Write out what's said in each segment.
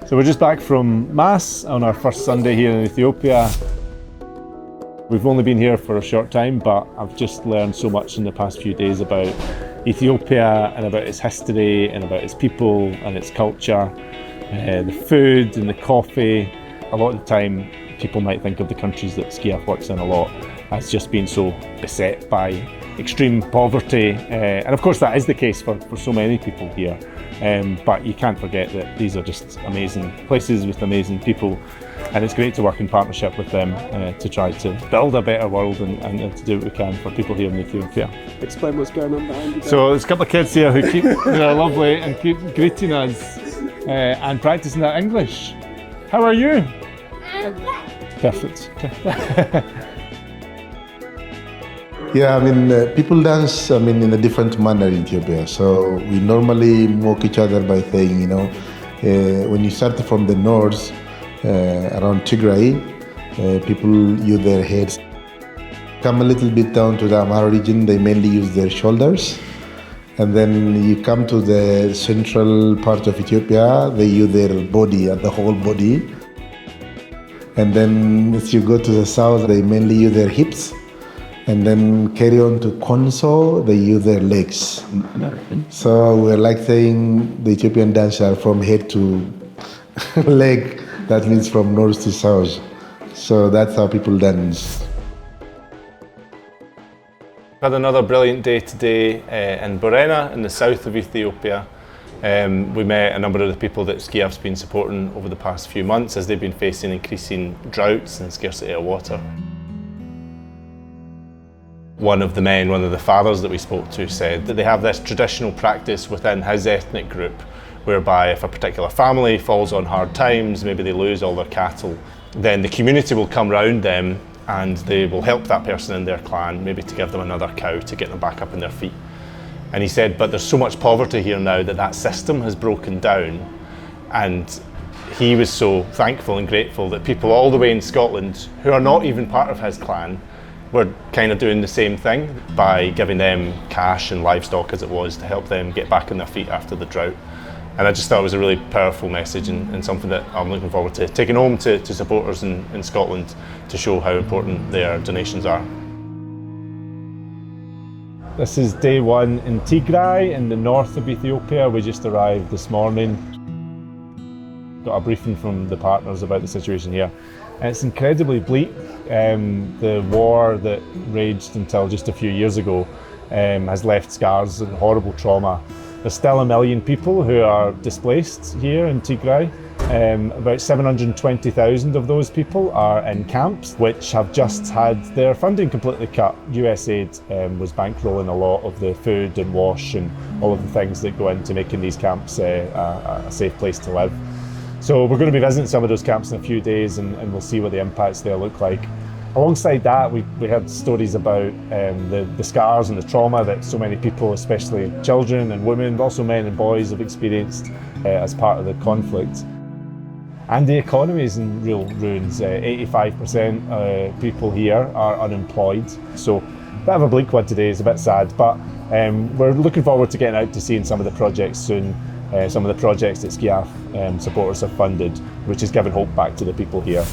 So we're just back from Mass on our first Sunday here in Ethiopia. We've only been here for a short time, but I've just learned so much in the past few days about Ethiopia and about its history and about its people and its culture, the food and the coffee. A lot of the time, people might think of the countries that SCIAF works in a lot as just being so beset by extreme poverty. And of course that is the case for so many people here. But you can't forget that these are just amazing places with amazing people, and it's great to work in partnership with them to try to build a better world and to do what we can for people here in Ethiopia. Explain what's going on behind you there. So there's a couple of kids here who are lovely and keep greeting us and practicing their English. How are you? Perfect. Yeah, I mean, people dance, in a different manner in Ethiopia. So we normally mock each other by saying, when you start from the north, around Tigray, people use their heads. Come a little bit down to the Amhara region, they mainly use their shoulders. And then you come to the central part of Ethiopia, they use their body, the whole body. And then as you go to the south, they mainly use their hips. And then carry on to Konso, they use their legs. So we're like saying the Ethiopian dance are from head to leg. That means from north to south. So that's how people dance. Had another brilliant day today in Borena in the south of Ethiopia. We met a number of the people that SCIAF's been supporting over the past few months as they've been facing increasing droughts and scarcity of water. One of the fathers that we spoke to said that they have this traditional practice within his ethnic group whereby if a particular family falls on hard times, maybe they lose all their cattle, then the community will come round them and they will help that person in their clan, maybe to give them another cow to get them back up on their feet. And he said, but there's so much poverty here now that system has broken down, and he was so thankful and grateful that people all the way in Scotland who are not even part of his clan were kind of doing the same thing by giving them cash and livestock as it was to help them get back on their feet after the drought. And I just thought it was a really powerful message and something that I'm looking forward to taking home to supporters in Scotland to show how important their donations are. This is day one in Tigray in the north of Ethiopia. We just arrived this morning. Got a briefing from the partners about the situation here. And it's incredibly bleak. The war that raged until just a few years ago has left scars and horrible trauma. There's still 1 million people who are displaced here in Tigray. About 720,000 of those people are in camps, which have just had their funding completely cut. USAID was bankrolling a lot of the food and wash and all of the things that go into making these camps a safe place to live. So we're going to be visiting some of those camps in a few days and we'll see what the impacts there look like. Alongside that, we heard stories about the scars and the trauma that so many people, especially children and women, but also men and boys, have experienced as part of the conflict. And the economy is in real ruins. 85% people here are unemployed. So a bit of a bleak one today, it's a bit sad, but we're looking forward to getting out to seeing some of the projects soon. Some of the projects that SCIAF supporters have funded, which has given hope back to the people here.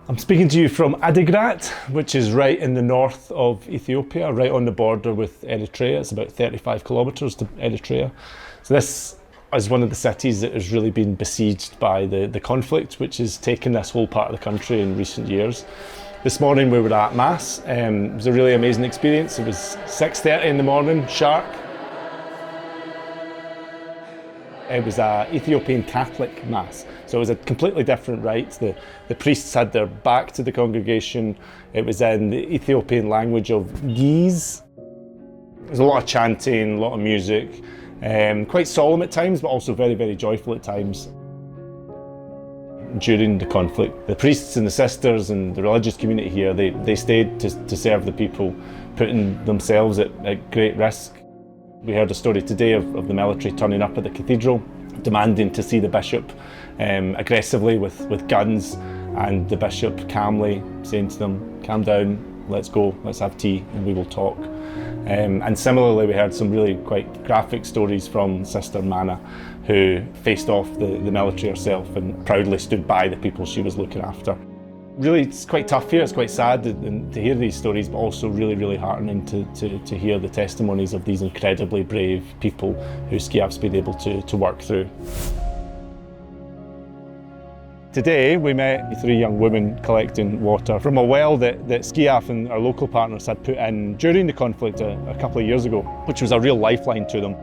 I'm speaking to you from Adigrat, which is right in the north of Ethiopia, right on the border with Eritrea. It's about 35 kilometres to Eritrea. So this is one of the cities that has really been besieged by the conflict, which has taken this whole part of the country in recent years. This morning we were at Mass. It was a really amazing experience. It was 6:30 in the morning, sharp. It was an Ethiopian Catholic Mass, so it was a completely different rite. The priests had their back to the congregation. It was in the Ethiopian language of Ge'ez. There's a lot of chanting, a lot of music, quite solemn at times, but also very, very joyful at times. During the conflict, the priests and the sisters and the religious community here, they stayed to serve the people, putting themselves at great risk. We heard a story today of the military turning up at the cathedral, demanding to see the bishop aggressively with guns, and the bishop calmly saying to them, calm down, let's go, let's have tea and we will talk. And similarly, we heard some really quite graphic stories from Sister Mana, who faced off the military herself and proudly stood by the people she was looking after. Really, it's quite tough here, it's quite sad to hear these stories, but also really, really heartening to hear the testimonies of these incredibly brave people who SCIAF's been able to work through. Today we met 3 young women collecting water from a well that SCIAF and our local partners had put in during the conflict a couple of years ago, which was a real lifeline to them.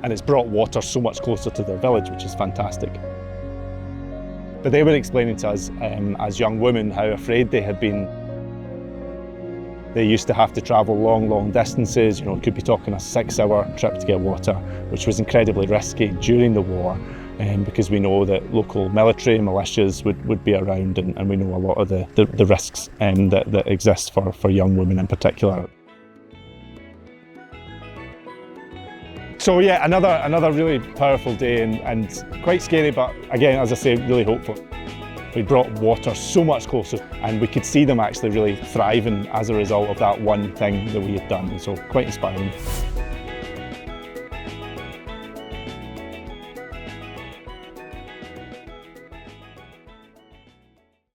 And it's brought water so much closer to their village, which is fantastic. But they were explaining to us as young women how afraid they had been. They used to have to travel long distances, could be talking a 6-hour trip to get water, which was incredibly risky during the war. Because we know that local military militias would be around, and we know a lot of the risks that exist for young women in particular. So yeah, another really powerful day and quite scary, but again, as I say, really hopeful. We brought water so much closer, and we could see them actually really thriving as a result of that one thing that we had done, so quite inspiring.